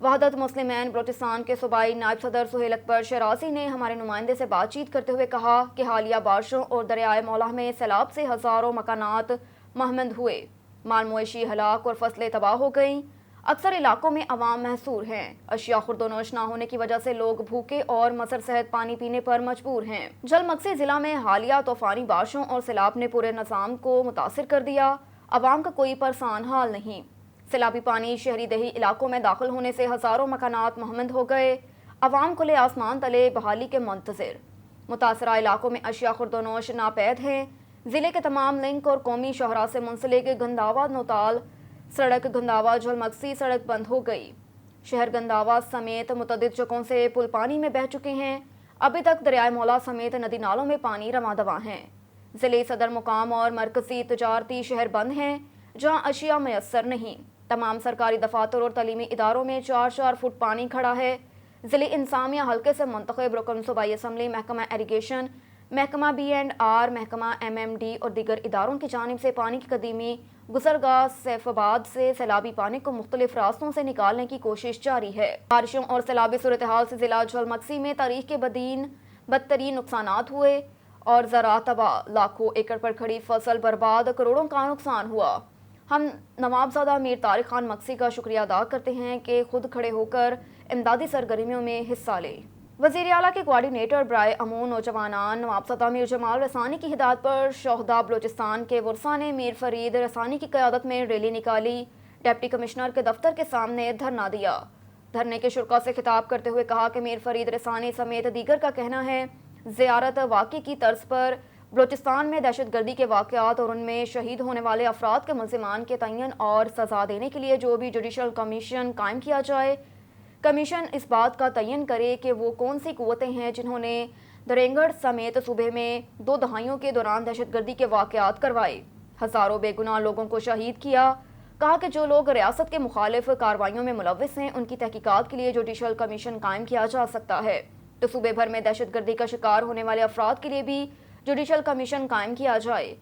وحدت مسلمین بلوچستان کے صوبائی نائب صدر سہیل اکبر شرازی نے ہمارے نمائندے سے بات چیت کرتے ہوئے کہا کہ حالیہ بارشوں اور دریائے مولا میں سیلاب سے ہزاروں مکانات منہدم ہوئے، مال مویشی ہلاک اور فصلیں تباہ ہو گئیں۔ اکثر علاقوں میں عوام محصور ہیں۔ اشیاء خوردونوش نہ ہونے کی وجہ سے لوگ بھوکے اور مضر صحت پانی پینے پر مجبور ہیں۔ جلمکسی ضلع میں حالیہ طوفانی بارشوں اور سیلاب نے پورے نظام کو متاثر کر دیا، عوام کا کوئی پرسان حال نہیں۔ سیلابی پانی شہری دیہی علاقوں میں داخل ہونے سے ہزاروں مکانات منہدم ہو گئے، عوام کھلے آسمان تلے بحالی کے منتظر۔ متاثرہ علاقوں میں اشیاء خوردونوش ناپید ہیں۔ ضلع کے تمام لنک اور قومی شاہراہ سے منسلک گنداوا نوتال سڑک گنداوا جھلمکسی سڑک بند ہو گئی۔ شہر گنداوا سمیت متعدد جگہوں سے پل پانی میں بہہ چکے ہیں۔ ابھی تک دریائے مولا سمیت ندی نالوں میں پانی رواں دواں ہیں۔ ضلعی صدر مقام اور مرکزی تجارتی شہر بند ہیں، جہاں اشیاء میسر نہیں۔ تمام سرکاری دفاتر اور تعلیمی اداروں میں 4 فٹ پانی کھڑا ہے۔ ضلعی انتظامیہ حلقے سے منتخب رکن صوبائی اسمبلی، محکمہ ایریگیشن، محکمہ B&R، محکمہ MMD اور دیگر اداروں کی جانب سے پانی کی قدیمی گزرگاہ سیف آباد سے سیلابی پانی کو مختلف راستوں سے نکالنے کی کوشش جاری ہے۔ بارشوں اور سیلابی صورتحال سے ضلع جھلمکسی میں تاریخ کے بدترین نقصانات ہوئے اور زراعت تباہ، لاکھوں ایکڑ پر کھڑی فصل برباد، کروڑوں کا نقصان ہوا۔ ہم نوابزادہ میر طارق خان مکسی کا شکریہ ادا کرتے ہیں کہ خود کھڑے ہو کر امدادی سرگرمیوں میں حصہ لے۔ وزیر اعلیٰ کے کوارڈینیٹر برائے امور نوجوانان نوابزادہ میر جمال رسانی کی ہدایت پر شہداء بلوچستان کے ورثاء نے میر فرید رسانی کی قیادت میں ریلی نکالی، ڈپٹی کمشنر کے دفتر کے سامنے دھرنا دیا۔ دھرنے کے شرکاء سے خطاب کرتے ہوئے کہا کہ میر فرید رسانی سمیت دیگر کا کہنا ہے زیارت واقعے کی طرز پر بلوچستان میں دہشت گردی کے واقعات اور ان میں شہید ہونے والے افراد کے ملزمان کے تعین اور سزا دینے کے لیے جو بھی جوڈیشل کمیشن قائم کیا جائے، کمیشن اس بات کا تعین کرے کہ وہ کون سی قوتیں ہیں جنہوں نے درینگڑ سمیت صوبے میں 2 دہائیوں کے دوران دہشت گردی کے واقعات کروائے، ہزاروں بے گناہ لوگوں کو شہید کیا۔ کہا کہ جو لوگ ریاست کے مخالف کارروائیوں میں ملوث ہیں ان کی تحقیقات کے لیے جوڈیشل کمیشن قائم کیا جا سکتا ہے، تو صوبے بھر میں دہشت گردی کا شکار ہونے والے افراد کے لیے بھی جوڈیشل کمیشن قائم کیا جائے۔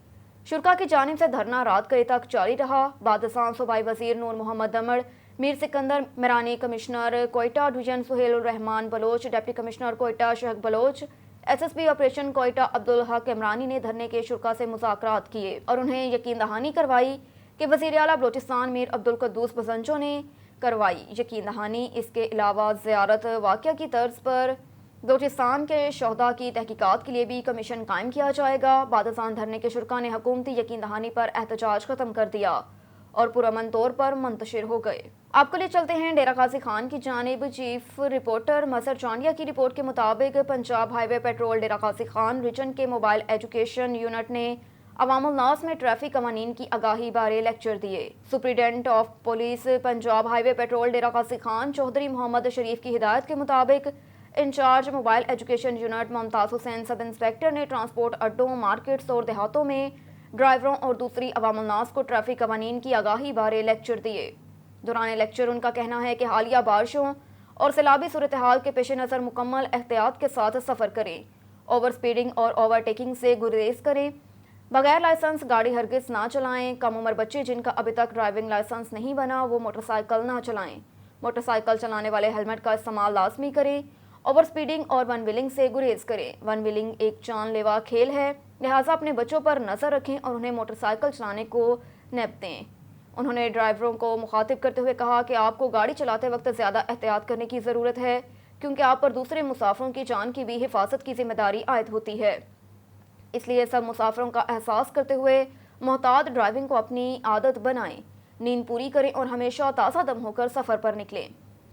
شرکاء کی جانب سے دھرنا رات گئے تک جاری رہا۔ بعد ازاں صوبائی وزیر Noor Muhammad Damar, Mir Sikandar Mirani, commissioner Quetta division Sohail Ur-Rehman Baloch, deputy commissioner Quetta Shahak Baloch, SSP operation Quetta Abdulhaq Imrani نے دھرنے کے شرکاء سے مذاکرات کیے اور انہیں یقین دہانی کروائی کہ وزیر اعلیٰ بلوچستان میر عبدالقدوس بزنجو نے کروائی یقین دہانی۔ اس کے علاوہ زیارت واقعہ کی طرز پر بلوچستان کے شہداء کی تحقیقات کے لیے بھی کمیشن قائم کیا جائے گا۔ بعد ازاں دھرنے کے شرکاء نے حکومتی یقین دہانی پر احتجاج ختم کر دیا اور پرامن طور پر منتشر ہو گئے۔ آپ کو لے چلتے ہیں ڈیرہ غازی خان کی جانب۔ چیف رپورٹر مظہر چانڈیا کی رپورٹ کے مطابق Punjab highway patrol Dera Ghazi Khan region کے موبائل ایجوکیشن یونٹ نے عوام الناس میں ٹریفک قوانین کی آگاہی بارے لیکچر دیے۔ Superintendent of police Punjab highway patrol Dera Ghazi Khan Chaudhry Muhammad Sharif کی ہدایت کے مطابق incharge mobile education unit Mumtaz Hussain sub inspector نے ٹرانسپورٹ اڈوں، مارکیٹس اور دیہاتوں میں ڈرائیوروں اور دوسری عوام الناس کو ٹریفک قوانین کی آگاہی بارے لیکچر دیے۔ دوران لیکچر ان کا کہنا ہے کہ حالیہ بارشوں اور سیلابی صورتحال کے پیش نظر مکمل احتیاط کے ساتھ سفر کریں، اوور سپیڈنگ اور اوور ٹیکنگ سے گریز کریں، بغیر لائسنس گاڑی ہرگز نہ چلائیں، کم عمر بچے جن کا ابھی تک ڈرائیونگ لائسنس نہیں بنا وہ موٹر سائیکل نہ چلائیں، موٹر سائیکل چلانے والے ہیلمٹ کا استعمال لازمی کریں، اوور سپیڈنگ اور ون ویلنگ سے گریز کریں۔ ون ویلنگ ایک جان لیوا کھیل ہے، لہٰذا اپنے بچوں پر نظر رکھیں اور انہیں موٹر سائیکل چلانے کو نیب دیں۔ انہوں نے ڈرائیوروں کو مخاطب کرتے ہوئے کہا کہ آپ کو گاڑی چلاتے وقت زیادہ احتیاط کرنے کی ضرورت ہے، کیونکہ آپ پر دوسرے مسافروں کی جان کی بھی حفاظت کی ذمہ داری عائد ہوتی ہے۔ اس لیے سب مسافروں کا احساس کرتے ہوئے محتاط ڈرائیونگ کو اپنی عادت بنائیں، نیند پوری کریں اور ہمیشہ تازہ دم ہو کر سفر پر نکلیں۔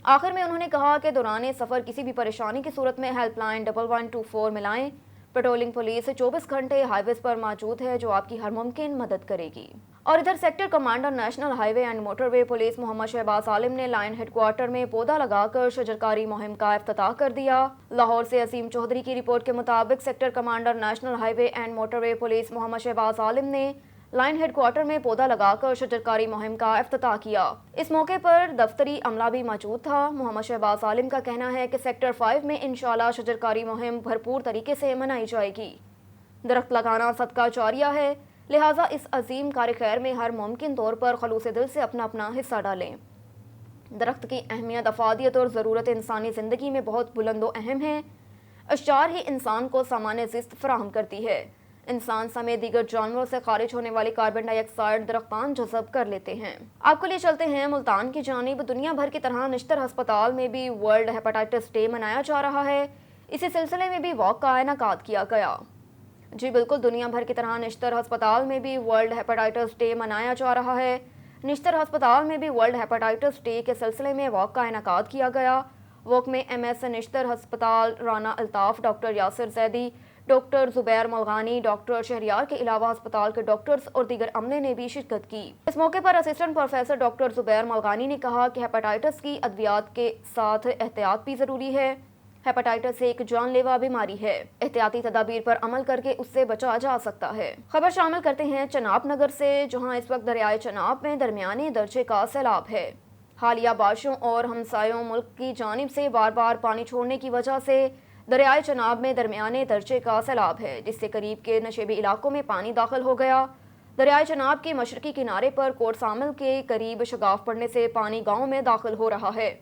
آخر میں انہوں نے کہا کہ دوران سفر کسی بھی پریشانی کی صورت میں ہیلپ لائن 1124 ملائیں۔ پیٹرولنگ پولیس 24 گھنٹے ہائی ویز پر موجود ہے جو آپ کی ہر ممکن مدد کرے گی۔ اور ادھر sector commander national highway and motorway police Muhammad Shahbaz Alam نے لائن ہیڈ کوارٹر میں پودا لگا کر شجرکاری مہم کا افتتاح کر دیا۔ لاہور سے عظیم چودھری کی رپورٹ کے مطابق sector commander national highway and motorway police Muhammad Shahbaz Alam نے لائن ہیڈ کوارٹر میں پودا لگا کر شجرکاری مہم کا افتتاح کیا۔ اس موقع پر دفتری عملہ بھی موجود تھا۔ محمد شہباز عالم کا کہنا ہے کہ سیکٹر 5 میں انشاءاللہ شجرکاری مہم بھرپور طریقے سے منائی جائے گی۔ درخت لگانا صدقہ جاریہ ہے، لہٰذا اس عظیم کار خیر میں ہر ممکن طور پر خلوص دل سے اپنا حصہ ڈالیں۔ درخت کی اہمیت، افادیت اور ضرورت انسانی زندگی میں بہت بلند و اہم ہے۔ اشجار ہی انسان کو سامان زیست فراہم کرتی ہے۔ انسان سمیت دیگر جانوروں سے خارج ہونے والی کاربن ڈائی آکسائڈ درختان جذب کر لیتے ہیں۔ آپ کو لے چلتے ہیں ملتان کی جانب۔ دنیا بھر کی طرح نشتر ہسپتال میں بھی ورلڈ ہیپاٹائٹس ڈے منایا جا رہا ہے۔ اسی سلسلے میں بھی واک کا انعقاد کیا گیا۔ جی بالکل، دنیا بھر کی طرح نشتر ہسپتال میں بھی ورلڈ ہیپاٹائٹس ڈے منایا جا رہا ہے۔ نشتر ہسپتال میں بھی ورلڈ ہیپاٹائٹس ڈے کے سلسلے میں واک کا انعقاد کیا گیا۔ واک میں ایم ایس نشتر ہسپتال، رانا الطاف، ڈاکٹر یاسر زیدی، ڈاکٹر زبیر ملغانی، ڈاکٹر شہریار کے علاوہ ہسپتال کے ڈاکٹرز اور دیگر عملے نے بھی شرکت کی۔ اس موقع پر اسسٹنٹ پروفیسر ڈاکٹر زبیر ملغانی نے کہا کہ ہیپاٹائٹس کی ادویات کے ساتھ احتیاط بھی ضروری ہے۔ ہیپاٹائٹس ایک جان لیوا بیماری ہے۔ احتیاطی تدابیر پر عمل کر کے اس سے بچا جا سکتا ہے۔ خبر شامل کرتے ہیں چناب نگر سے، جہاں اس وقت دریائے چناب میں درمیانے درجے کا سیلاب ہے۔ حالیہ بارشوں اور ہمسایوں ملک کی جانب سے بار بار پانی چھوڑنے کی وجہ سے دریائے چناب میں درمیانے درجے کا سیلاب ہے، جس سے قریب کے نشیبی علاقوں میں پانی داخل ہو گیا۔ دریائے چناب کے مشرقی کنارے پر کوٹ سامل کے قریب شگاف پڑنے سے پانی گاؤں میں داخل ہو رہا ہے۔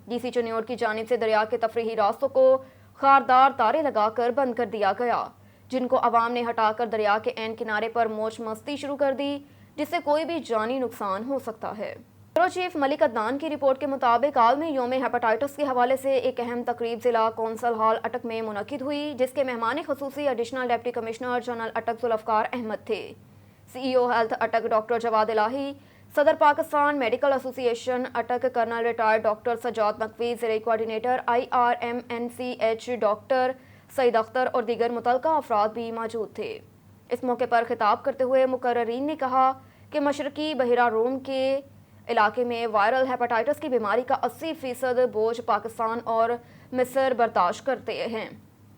ڈی سی چنیور کی جانب سے دریا کے تفریحی راستوں کو خاردار تارے لگا کر بند کر دیا گیا، جن کو عوام نے ہٹا کر دریا کے عین کنارے پر موج مستی شروع کر دی، جس سے کوئی بھی جانی نقصان ہو سکتا ہے۔ بیورو چیف ملک عدنان کی رپورٹ کے مطابق عالمی یوم ہیپاٹائٹس کے حوالے سے ایک اہم تقریب ضلع کونسل ہال اٹک میں منعقد ہوئی، جس کے مہمان خصوصی ایڈیشنل ڈپٹی کمشنر جنرل اٹک ذوالفقار احمد تھے۔ سی ای او ہیلتھ اٹک ڈاکٹر جواد الہی، صدر Pakistan medical association Attock colonel retired doctor Sajjad Naqvi, زرعی coordinator IRMNCH doctor Saeed Akhtar اور دیگر متعلقہ افراد بھی موجود تھے۔ اس موقع پر خطاب کرتے ہوئے مقررین نے کہا کہ مشرقی بحیرہ روم کے علاقے میں وائرل ہیپاٹائٹس کی بیماری کا 80% بوجھ پاکستان اور مصر برداشت کرتے ہیں۔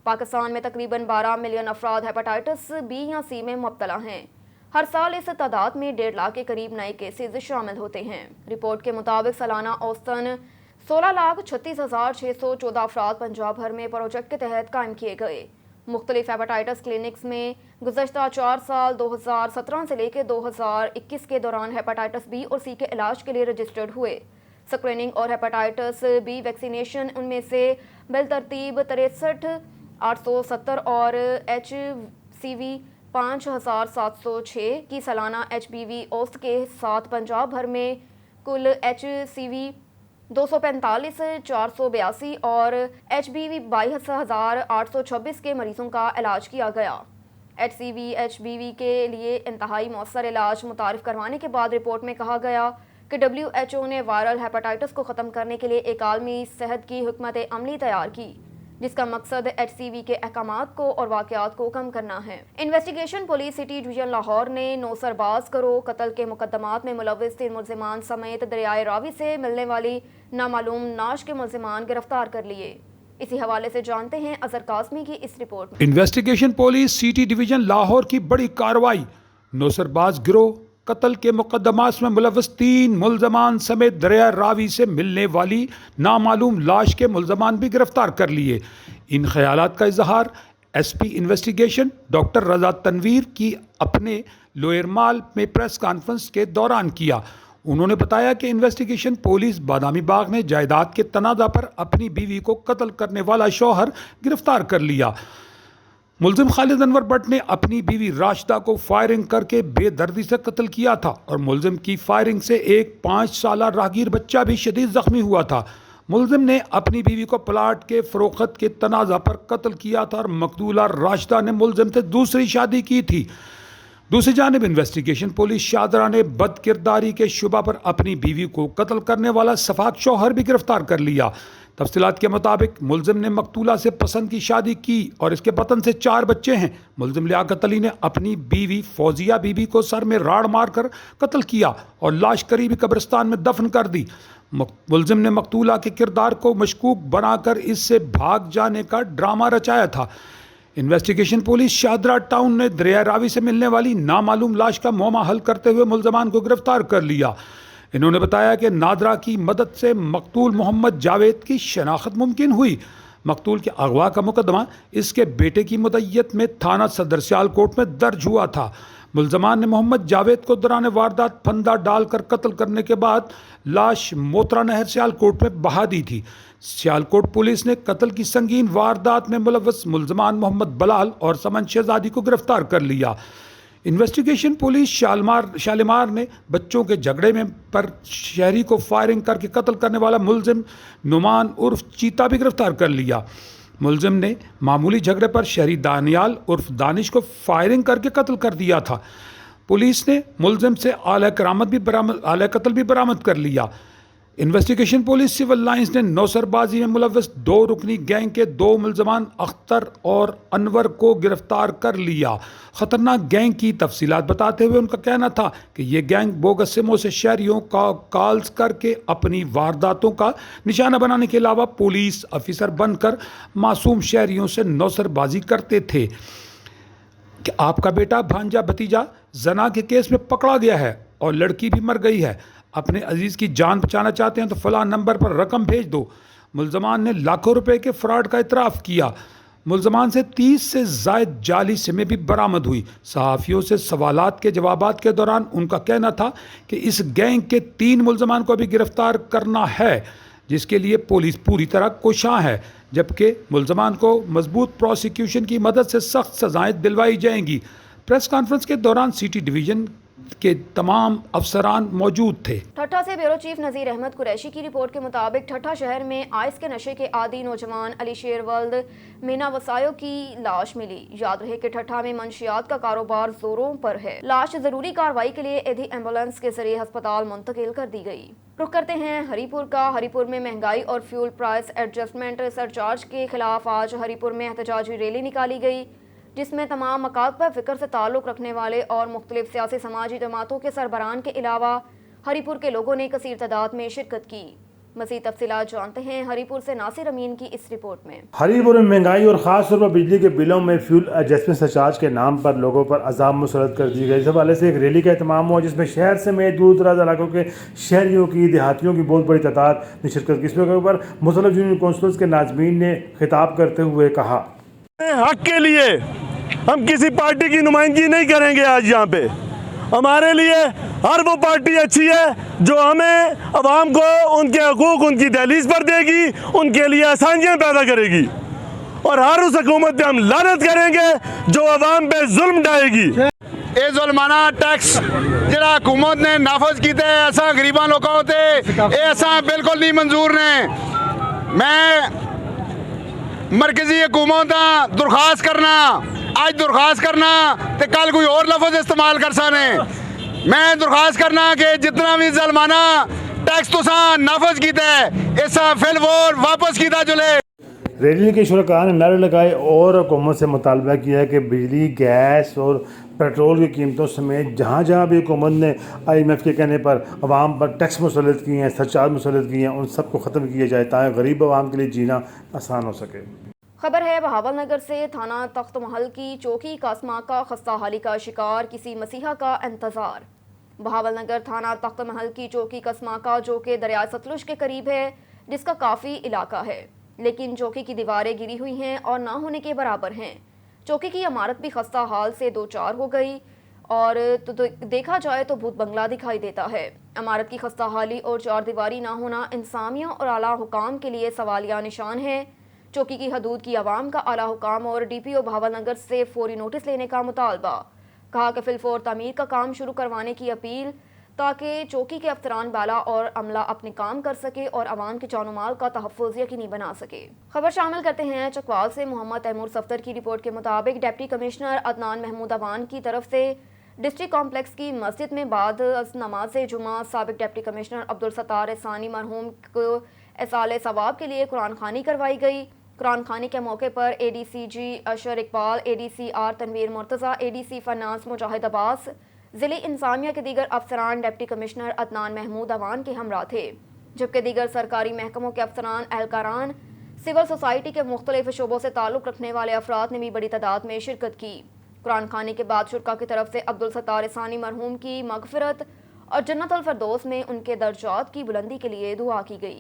پاکستان میں تقریباً 12 ملین افراد ہیپاٹائٹس B یا C میں مبتلا ہیں۔ ہر سال اس تعداد میں 1.5 لاکھ کے قریب نئے کیسز شامل ہوتے ہیں۔ رپورٹ کے مطابق سالانہ اوسطاً 16,36,614 افراد پنجاب بھر میں پروجیکٹ کے تحت قائم کیے گئے۔ مختلف ہیپاٹائٹس کلینکس میں گزشتہ 4 سال 2017 سے لے کے 2021 کے دوران ہیپاٹائٹس B اور C کے علاج کے لیے رجسٹرڈ ہوئے۔ سکریننگ اور ہیپاٹائٹس B ویکسینیشن ان میں سے بالترتیب 63,870 اور HCV 5,706 کی سالانہ HBV اوسط کے ساتھ پنجاب بھر میں کل HCV 245,482 اور HBV 22,826 کے مریضوں کا علاج کیا گیا۔ HCV کے لیے انتہائی مؤثر علاج متعارف کروانے کے بعد رپورٹ میں کہا گیا کہ WHO نے وائرل ہیپاٹائٹس کو ختم کرنے کے لیے ایک عالمی صحت کی حکمت عملی تیار کی، جس کا مقصد HCV کے احکامات کو اور واقعات کو کم کرنا ہے۔ Investigation police city division Lahore نے 9 سرباز گروہ قتل کے مقدمات میں ملوث 3 ملزمان سمیت دریائے راوی سے ملنے والی نامعلوم نعش کے ملزمان گرفتار کر لیے۔ اسی حوالے سے جانتے ہیں اظہر قاسمی کی اس رپورٹ میں۔ Investigation police city division Lahore کی بڑی کارروائی، 9 سرباز گروہ قتل کے مقدمات میں ملوث 3 ملزمان سمیت دریائے راوی سے ملنے والی نامعلوم لاش کے ملزمان بھی گرفتار کر لیے۔ ان خیالات کا اظہار SP انویسٹیگیشن ڈاکٹر رضا تنویر کی اپنے لوئر مال میں پریس کانفرنس کے دوران کیا۔ انہوں نے بتایا کہ انویسٹیگیشن پولیس بادامی باغ میں جائیداد کے تنازع پر اپنی بیوی کو قتل کرنے والا شوہر گرفتار کر لیا۔ ملزم خالد انور بٹ نے اپنی بیوی راشدہ کو فائرنگ کر کے بے دردی سے قتل کیا تھا اور ملزم کی فائرنگ سے ایک 5 سالہ راہگیر بچہ بھی شدید زخمی ہوا تھا۔ ملزم نے اپنی بیوی کو پلاٹ کے فروخت کے تنازع پر قتل کیا تھا اور مقتولہ راشدہ نے ملزم سے دوسری شادی کی تھی۔ دوسری جانب انویسٹیگیشن پولیس شاہدرہ نے بد کرداری کے شبہ پر اپنی بیوی کو قتل کرنے والا سفاک شوہر بھی گرفتار کر لیا۔ تفصیلات کے مطابق ملزم نے مقتولہ سے پسند کی شادی کی اور اس کے وطن سے 4 بچے ہیں۔ ملزم لیاقت علی نے اپنی بیوی فوزیہ بی بی کو سر میں راڑ مار کر قتل کیا اور لاش قریبی قبرستان میں دفن کر دی۔ ملزم نے مقتولہ کے کردار کو مشکوک بنا کر اس سے بھاگ جانے کا ڈرامہ رچایا تھا۔ انویسٹیگیشن پولیس شاہدرہ ٹاؤن نے دریائے راوی سے ملنے والی نامعلوم لاش کا معمہ حل کرتے ہوئے ملزمان کو گرفتار کر لیا۔ انہوں نے بتایا کہ نادرا کی مدد سے مقتول محمد جاوید کی شناخت ممکن ہوئی۔ مقتول کے اغوا کا مقدمہ اس کے بیٹے کی مدعیت میں تھانہ صدر سیالکوٹ میں درج ہوا تھا۔ ملزمان نے محمد جاوید کو دوران واردات پھندا ڈال کر قتل کرنے کے بعد لاش موترا نہر سیالکوٹ میں بہا دی تھی۔ سیالکوٹ پولیس نے قتل کی سنگین واردات میں ملوث ملزمان محمد بلال اور سمن شہزادی کو گرفتار کر لیا۔ انویسٹیگیشن پولیس شالیمار نے بچوں کے جھگڑے میں پر شہری کو فائرنگ کر کے قتل کرنے والا ملزم نعمان عرف چیتا بھی گرفتار کر لیا۔ ملزم نے معمولی جھگڑے پر شہری دانیال عرف دانش کو فائرنگ کر کے قتل کر دیا تھا۔ پولیس نے ملزم سے آلہ قتل بھی برآمد کر لیا۔ انویسٹیگیشن پولیس سول لائنز نے نوسر بازی میں ملوث 2 رکنی گینگ کے 2 ملزمان اختر اور انور کو گرفتار کر لیا۔ خطرناک گینگ کی تفصیلات بتاتے ہوئے ان کا کہنا تھا کہ یہ گینگ بوگس سموں سے شہریوں کا کالز کر کے اپنی وارداتوں کا نشانہ بنانے کے علاوہ پولیس افیسر بن کر معصوم شہریوں سے نوسر بازی کرتے تھے کہ آپ کا بیٹا بھانجا بھتیجا زنا کے کیس میں پکڑا گیا ہے اور لڑکی بھی مر گئی ہے، اپنے عزیز کی جان بچانا چاہتے ہیں تو فلاں نمبر پر رقم بھیج دو۔ ملزمان نے لاکھوں روپے کے فراڈ کا اعتراف کیا۔ ملزمان سے 30 سے زائد جعلی سمیں بھی برآمد ہوئی۔ صحافیوں سے سوالات کے جوابات کے دوران ان کا کہنا تھا کہ اس گینگ کے 3 ملزمان کو ابھی گرفتار کرنا ہے، جس کے لیے پولیس پوری طرح کوشاں ہے، جبکہ ملزمان کو مضبوط پروسیکیوشن کی مدد سے سخت سزائیں دلوائی جائیں گی۔ پریس کانفرنس کے دوران سٹی ڈویژن کے تمام افسران موجود تھے۔ ٹھٹھہ سے بیورو چیف نذیر احمد قریشی کی رپورٹ کے مطابق ٹھٹھہ شہر میں آئس کے نشے کے عادی نوجوان علی شیر ولد مینا وسایو کی لاش ملی۔ یاد رہے کہ ٹھٹھہ میں منشیات کا کاروبار زوروں پر ہے۔ لاش ضروری کارروائی کے لیے ایدھی ایمبولینس کے ذریعے ہسپتال منتقل کر دی گئی۔ رخ کرتے ہیں ہری پور کا۔ ہری پور میں مہنگائی اور فیول پرائس ایڈجسٹمنٹ سرچارج کے خلاف آج ہری پور میں احتجاجی ریلی نکالی گئی، جس میں تمام مکاتب فکر سے تعلق رکھنے والے اور مختلف سیاسی سماجی جماعتوں کے سربراہان کے علاوہ ہری پور کے لوگوں نے کثیر تعداد میں شرکت کی۔ مزید تفصیلات جانتے ہیں ہری پور سے ناصر امین کی اس رپورٹ میں۔ ہری پور میں مہنگائی اور خاص طور پر بجلی کے بلوں میں فیول ایڈجسٹمنٹ سرچارج کے نام پر لوگوں پر عذاب مسلط کر دی گئی۔ اس حوالے سے ایک ریلی کا اہتمام ہوا جس میں شہر سمیت دور دراز علاقوں کے شہریوں کی دیہاتیوں کی بہت بڑی تعداد نے شرکت کی۔ اس موقع پر مختلف یونین کونسلز کے ناظمین نے خطاب کرتے ہوئے کہا، حق کے لیے ہم کسی پارٹی کی نمائندگی نہیں کریں گے۔ آج یہاں پہ ہمارے لیے ہر وہ پارٹی اچھی ہے جو ہمیں عوام کو ان کے حقوق ان کی دہلیز پر دے گی، ان کے لیے آسانیاں پیدا کرے گی، اور ہر اس حکومت پہ ہم لعنت کریں گے جو عوام پہ ظلم ڈھائے گی۔ یہ ظلمانہ ٹیکس جڑا حکومت نے نافذ کیتا ہے ایسا غریباں لوگوں ہوتے ایسا بالکل نہیں منظور نے۔ میں مرکزی حکومت درخواست کرنا آج درخواست کرنا تے کل کوئی اور لفظ استعمال کر سکنے۔ میں درخواست کرنا کہ جتنا بھی ظلمانہ ٹیکس تساں نافذ کیتا ہے ایسا فی الفور واپس کیتا چلے۔ ریلی کے شرکاء نے نعرے لگائے اور حکومت سے مطالبہ کیا ہے کہ بجلی، گیس اور پیٹرول کی قیمتوں سمیت جہاں جہاں بھی حکومت نے IMF کے کہنے پر عوام پر ٹیکس مسلط کیے ہیں، سرچارج مسلط کیے ہیں، ان سب کو ختم کیا جائے تاکہ غریب عوام کے لیے جینا آسان ہو سکے۔ خبر ہے بہاول نگر سے۔ تھانہ تخت محل کی چوکی کاسما کا خستہ حالی کا شکار، کسی مسیحا کا انتظار۔ بہاول نگر تھانہ تخت محل کی چوکی کاسما کا، جو کہ دریائے ستلج کے قریب ہے، جس کا کافی علاقہ ہے، لیکن چوکی کی دیواریں گری ہوئی ہیں اور نہ ہونے کے برابر ہیں۔ چوکی کی عمارت بھی خستہ حال سے 2-4 ہو گئی اور دیکھا جائے تو بھوت بنگلہ دکھائی دیتا ہے۔ عمارت کی خستہ حالی اور 4 دیواری نہ ہونا انتظامیہ اور اعلیٰ حکام کے لیے سوالیہ نشان ہے۔ چوکی کی حدود کی عوام کا اعلیٰ حکام اور DPO بہاول نگر سے فوری نوٹس لینے کا مطالبہ۔ کہا کہ فی الفور تعمیر کا کام شروع کروانے کی اپیل، تاکہ چوکی کے افسران بالا اور عملہ اپنے کام کر سکے اور عوام کے جان و مال کا تحفظ یقینی بنا سکے۔ خبر شامل کرتے ہیں چکوال سے۔ محمد تیمور صفدر کی رپورٹ کے مطابق ڈپٹی کمشنر عدنان محمود اوان کی طرف سے ڈسٹرکٹ کمپلیکس کی مسجد میں بعد از نماز جمعہ سابق ڈپٹی کمشنر عبدالستار احسانی مرحوم کو ایصال ثواب کے لیے قرآن خوانی کروائی گئی۔ قرآن خوانی کے موقع پر ADCG Asher Iqbal, ADCR Tanveer Murtaza, ADC finance Mujahid Abbas, ضلعی انتظامیہ کے دیگر افسران ڈپٹی کمشنر عدنان محمود اوان کے ہمراہ تھے، جبکہ دیگر سرکاری محکموں کے افسران، اہلکاران، سول سوسائٹی کے مختلف شعبوں سے تعلق رکھنے والے افراد نے بھی بڑی تعداد میں شرکت کی۔ قرآن خوانی کے بعد شرکا کی طرف سے عبدالستار احسانی مرحوم کی مغفرت اور جنت الفردوس میں ان کے درجات کی بلندی کے لیے دعا کی گئی۔